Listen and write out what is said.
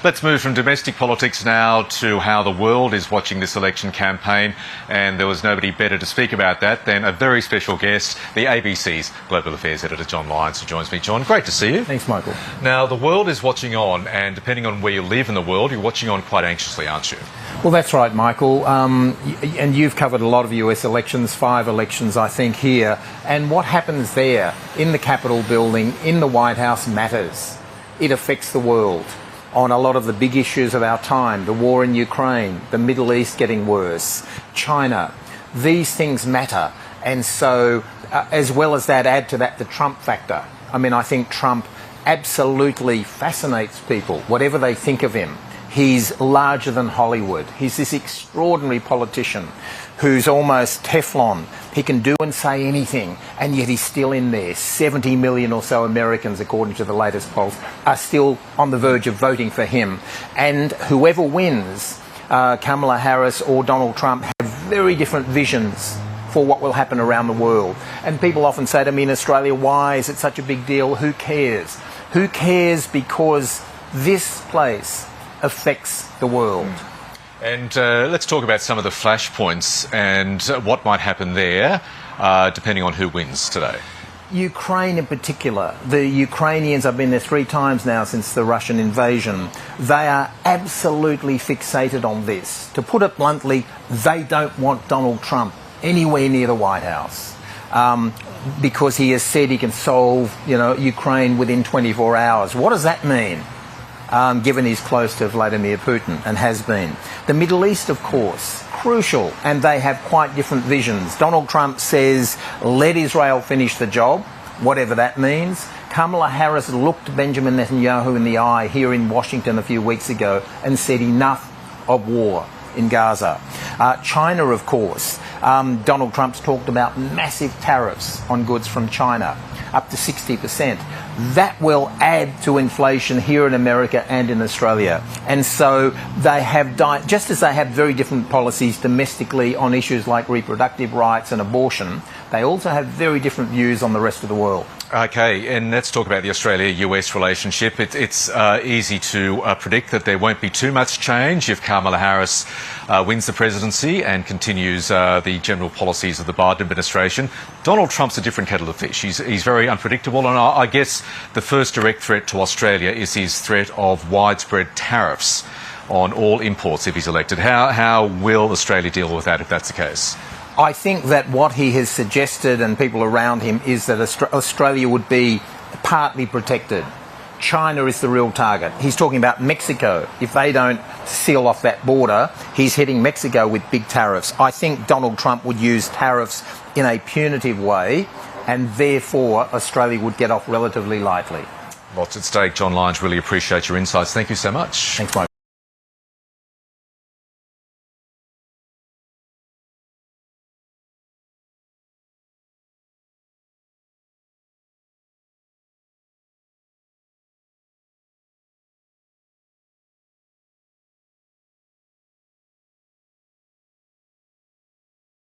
Let's move from domestic politics now to how the world is watching this election campaign, and there was nobody better to speak about that than a very special guest, the ABC's Global Affairs Editor, John Lyons, who joins me. John, great to see you. Thanks, Michael. Now, the world is watching on, and depending on where you live in the world, you're watching on quite anxiously, aren't you? Well, that's right, Michael. And you've covered a lot of US elections, 5 elections, I think, here. And what happens there in the Capitol building, in the White House, matters. It affects the world on a lot of the big issues of our time, the war in Ukraine, the Middle East getting worse, China. These things matter. And so, as well as that, add to that the Trump factor. I mean, I think Trump absolutely fascinates people, whatever they think of him. He's larger than Hollywood. He's this extraordinary politician who's almost Teflon. He can do and say anything, and yet he's still in there. 70 million or so Americans, according to the latest polls, are still on the verge of voting for him. And whoever wins, Kamala Harris or Donald Trump, have very different visions for what will happen around the world. And people often say to me in Australia, why is it such a big deal? Who cares? Who cares? Because this place affects the world. And let's talk about some of the flashpoints and what might happen there, depending on who wins today. Ukraine in particular. The Ukrainians, I've been there 3 times now since the Russian invasion. They are absolutely fixated on this. To put it bluntly, they don't want Donald Trump anywhere near the White House. Because he has said he can solve, Ukraine within 24 hours. What does that mean? Given he's close to Vladimir Putin and has been. The Middle East, of course, crucial, and they have quite different visions. Donald Trump says, let Israel finish the job, whatever that means. Kamala Harris looked Benjamin Netanyahu in the eye here in Washington a few weeks ago and said enough of war in Gaza. China, of course. Donald Trump's talked about massive tariffs on goods from China, up to 60%. That will add to inflation here in America and in Australia. And so they have, just as they have very different policies domestically on issues like reproductive rights and abortion, they also have very different views on the rest of the world. Okay, and let's talk about the Australia-US relationship. It's easy to predict that there won't be too much change if Kamala Harris wins the presidency and continues the general policies of the Biden administration. Donald Trump's a different kettle of fish. He's very unpredictable, and I guess the first direct threat to Australia is his threat of widespread tariffs on all imports if he's elected. How will Australia deal with that if that's the case? I think that what he has suggested, and people around him, is that Australia would be partly protected. China is the real target. He's talking about Mexico. If they don't seal off that border, he's hitting Mexico with big tariffs. I think Donald Trump would use tariffs in a punitive way, and therefore Australia would get off relatively lightly. Lots at stake. John Lyons, really appreciate your insights. Thank you so much. Thanks, Mike.